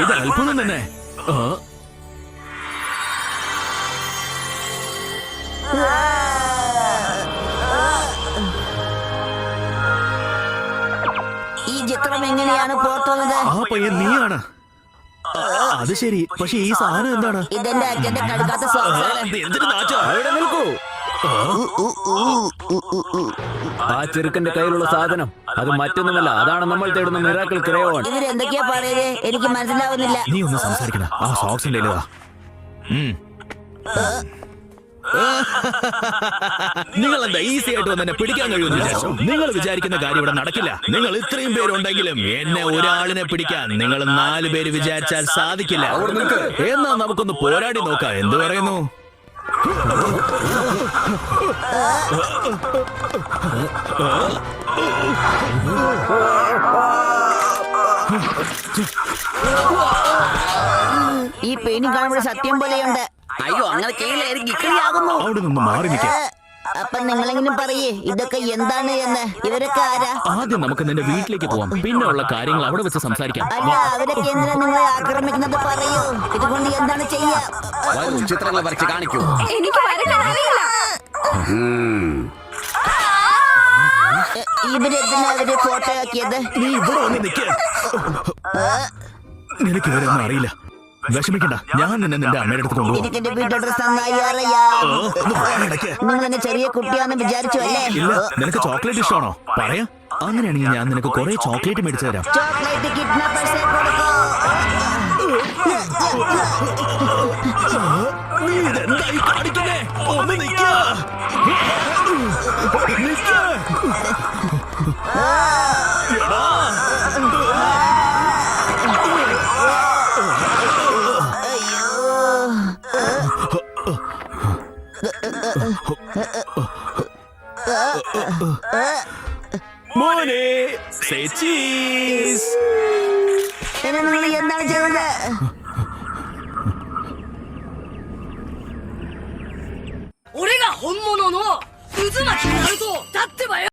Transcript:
ഇത് അത്ഭുതം തന്നെ. ഈ ചിത്രം എങ്ങനെയാണ് പുറത്തുള്ളത്? ആ പയ്യൻ നീയാണ്. അത് ശരി, പക്ഷെ ഈ സാധനം എന്താണ്? ഇതെന്റെ അച്ഛന്റെ കടുക്കാത്ത ആ ചെറുക്കന്റെ കയ്യിലുള്ള സാധനം അത് മറ്റൊന്നുമല്ല, അതാണ് നമ്മൾ തേടുന്ന മിറാക്കിൾ ക്രയോൺ. ഇതിലെന്തൊക്കെയാ പറയുന്നത്? എനിക്ക് മനസ്സിലാവുന്നില്ല. നീ ഒന്ന് സംസാരിക്കണ. ആ സോക്സിന്റെ ഇല്ലതാ. നിങ്ങൾ എന്താ ഈസി ആയിട്ട് വന്ന് എന്നെ പിടിക്കാൻ കഴിയുമെന്ന് വിചാരിച്ചു? നിങ്ങൾ വിചാരിക്കുന്ന കാര്യം ഇവിടെ നടക്കില്ല. നിങ്ങൾ ഇത്രയും പേരുണ്ടെങ്കിലും എന്നെ ഒരാളിനെ പിടിക്കാൻ നിങ്ങൾ 4 പേര് വിചാരിച്ചാൽ സാധിക്കില്ല. എന്നാ നമുക്കൊന്ന് പോരാടി നോക്കാം. എന്ത് പറയുന്നു? ഈ പെയിന്റിംഗ് കാണുമ്പോൾ സത്യം പോലെയുണ്ട്. അയ്യോ, അങ്ങനെ ചെയ്യില്ലായിരിക്കും. അവിടെ നിന്ന് മാറി നിൽക്കാം. അപ്പൊ നിങ്ങളെങ്കിലും പറയേ ഇതൊക്കെ എന്താണ് എന്ന്. ഇവരൊക്കെ ആരാ? ആദ്യം നമുക്ക് നിന്റെ വീട്ടിലേക്ക് പോവാം, പിന്നെ ഉള്ള കാര്യങ്ങൾ അവിടെ വെച്ച് സംസാരിക്കാം. അല്ല, അവരൊക്കെ എന്തിനാ നിങ്ങളെ ആക്രമിക്കുന്നത്? പറയൂ. ഇതുകൊണ്ട് എന്താണ് ചെയ്യാ? ചിത്രങ്ങൾ വരച്ച് കാണിക്കൂ. എനിക്ക് വരയ്ക്കാൻ അറിയില്ല. ഇവരെന്തിനാ അവര് ഫോട്ടോ ആക്കിയത്? നീ ഇവിടെ വന്ന് നിൽക്കുക. നിനക്ക് ഇവരൊന്നും അറിയില്ല. വിഷമിക്കണ്ട, ഞാൻ നിന്നെ നിന്റെ അമ്മയുടെ അടുത്ത് കൊണ്ടുപോകും. എനിക്ക് എന്റെ വീട്ടിൽ ഡ്രസ് നന്നായി അറിയാം. നിങ്ങൾ എന്നെ ചെറിയ കുട്ടിയാണെന്ന് വിചാരിച്ചു അല്ലേ? ഇല്ല, നിനക്ക് ചോക്ലേറ്റ് ഇഷ്ടമാണോ? പറയാ. അങ്ങനെയാണെങ്കിൽ ഞാൻ നിനക്ക് കുറെ ചോക്ലേറ്റ് മേടിച്ചു തരാം. ചോക്ലേറ്റ് കിഡ്നാപ്പേഴ്സിനെ കൊടുക്കൂ. നീ ഇതെന്തായി കാണിക്കുന്നേ? ഒന്ന് നിൽക്ക. മോനെ, say cheese. നിങ്ങൾ എന്താണ് ചെയ്തത്?